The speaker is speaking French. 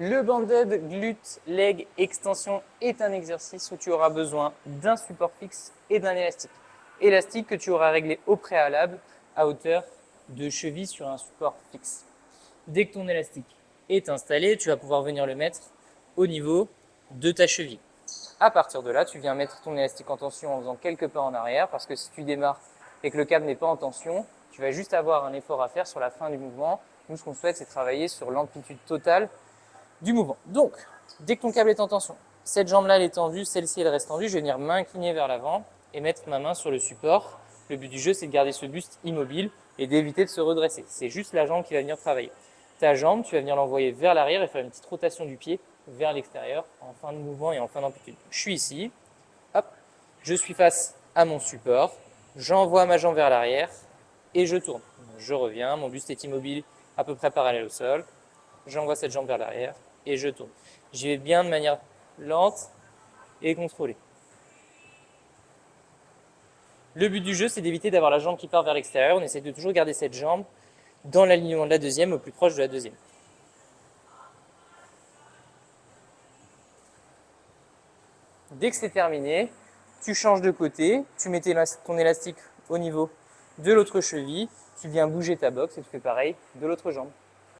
Le banded glute leg extension est un exercice où tu auras besoin d'un support fixe et d'un élastique. Élastique que tu auras réglé au préalable à hauteur de cheville sur un support fixe. Dès que ton élastique est installé, tu vas pouvoir venir le mettre au niveau de ta cheville. À partir de là, tu viens mettre ton élastique en tension en faisant quelques pas en arrière parce que si tu démarres et que le câble n'est pas en tension, tu vas juste avoir un effort à faire sur la fin du mouvement. Nous, ce qu'on souhaite, c'est travailler sur l'amplitude totale du mouvement. Donc, dès que ton câble est en tension, cette jambe-là, elle est tendue, celle-ci, elle reste tendue, je vais venir m'incliner vers l'avant et mettre ma main sur le support. Le but du jeu, c'est de garder ce buste immobile et d'éviter de se redresser. C'est juste la jambe qui va venir travailler. Ta jambe, tu vas venir l'envoyer vers l'arrière et faire une petite rotation du pied vers l'extérieur en fin de mouvement et en fin d'amplitude. Je suis ici, hop, je suis face à mon support, j'envoie ma jambe vers l'arrière et je tourne. Je reviens, mon buste est immobile à peu près parallèle au sol, j'envoie cette jambe vers l'arrière et je tourne. J'y vais bien de manière lente et contrôlée. Le but du jeu, c'est d'éviter d'avoir la jambe qui part vers l'extérieur. On essaie de toujours garder cette jambe dans l'alignement de la deuxième, au plus proche de la deuxième. Dès que c'est terminé, tu changes de côté, tu mets ton élastique au niveau de l'autre cheville, tu viens bouger ta boxe et tu fais pareil de l'autre jambe.